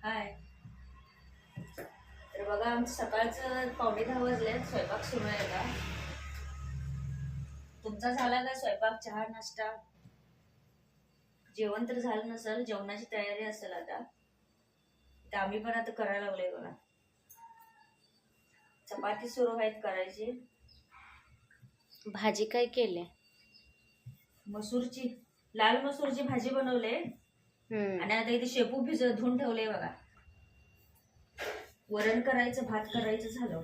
हाय. तर बघा आमचं सकाळचं 9:45 वाजले, स्वयंपाक सुरू आहे का? तुमचा झाला का स्वयंपाक, चहा, नाश्ता? जेवण तर झालं नसेल, जेवणाची तयारी असेल आता. तर आम्ही पण आता करायला लागलोय बघा. चपाती सुरू आहेत करायची. भाजी काय केले? मसूरची, लाल मसूरची भाजी बनवले. आणि आता इथे शेपू भिजत धुवून ठेवले बघा. वरण करायचं, भात करायचं झालं.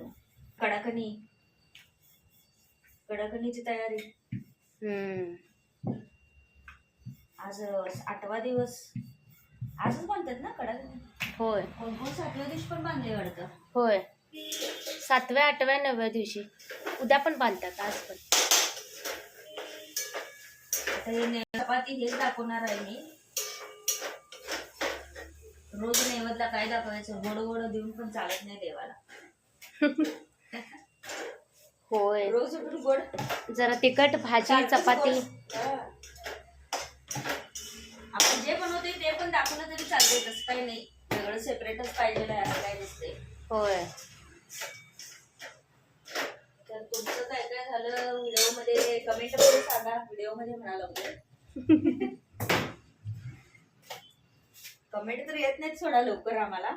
कडाकणीची तयारी. आज 8वा दिवस. आजच बांधतात ना कडाकणी? होय कोण 7व्या दिवशी पण बांधले वाटतं. होय, 7व्या 8व्या 9व्या दिवशी. उद्या पण बांधतात, आज पण. आता हे चपाती हेच दाखवणार आहे मी. रोज नैवेद्यला काय दाखवायचं? गोड गोड देऊन पण चालत नाही देवाला. होय, रोज उठून गोड. जरा तिखट भाजी चपाती. आपण जे बनवते ते पण दाखवलं तरी चालते, तसं काही नाही. वेगळं सेपरेटच पाहिजे असं काही नसते. होय. तर तुमचं काय काय झालं व्हिडिओ मध्ये कमेंट मध्ये सांगा. व्हिडिओ मध्ये म्हणा लागले. कमेंट तर येत नाहीत सोडा लवकर आम्हाला.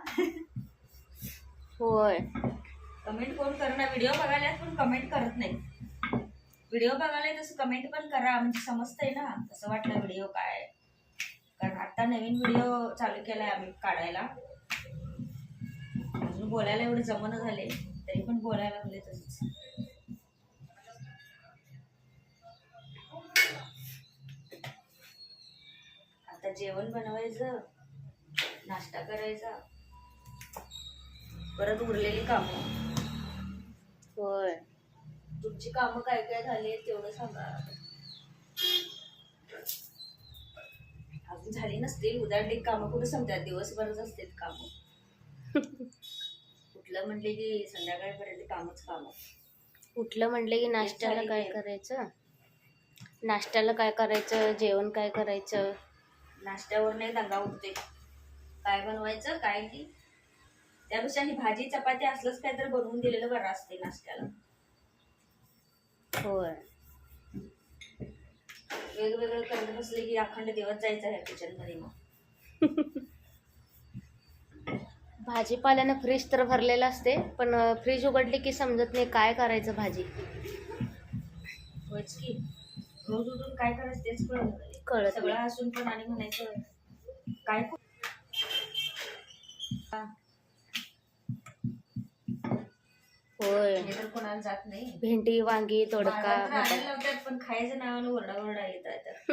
होय, कमेंट कोण करणार? व्हिडिओ बघायला पण कमेंट करत नाही. व्हिडिओ बघायला तसं कमेंट पण करा, म्हणजे समजतंय ना कसं वाटलं व्हिडिओ काय. कारण आता नवीन व्हिडिओ चालू केलाय आम्ही काढायला. अजून बोलायला एवढे जमणं झाले तरी पण बोलायला लागले तसंच. आता जेवण बनवायचं, नाश्ता करायचा, परत उरलेली कामं. होय. तुमची कामं काय काय झाली तेवढं सांगा. अजून झाली नसतील. उद्या कामं कुठे संपतात? दिवसभरच असतात कामं. कुठलं म्हणले की संध्याकाळपर्यंत कामच काम. उठलं म्हटलं की नाश्त्याला काय करायचं, नाश्त्याला काय करायचं, जेवण काय करायचं. नाश्त्यावर नाही दंगा उठते. काय बनवायचं काय नाही. त्यापेक्षा ही भाजी चपाती असलंच काय तर बनवून दिलेलं बरं असते नाश्त्याला. होय. वेगवेगळं करत बसले की अखंड दिवस जायचा ह्या किचन मध्ये. मग भाजीपाल्यानं फ्रीज तर भरलेलं असते, पण फ्रीज उघडली की समजत नाही काय करायचं भाजी. होयच की, रोज उठून काय करायचं तेच कळत सगळं नाही. असून पण आणि म्हणायचं काय. होय, हे तर कोणाला जात नाही. भेंडी वांगी तोडका लावतात पण खायचं नावानं ओरडा येतात.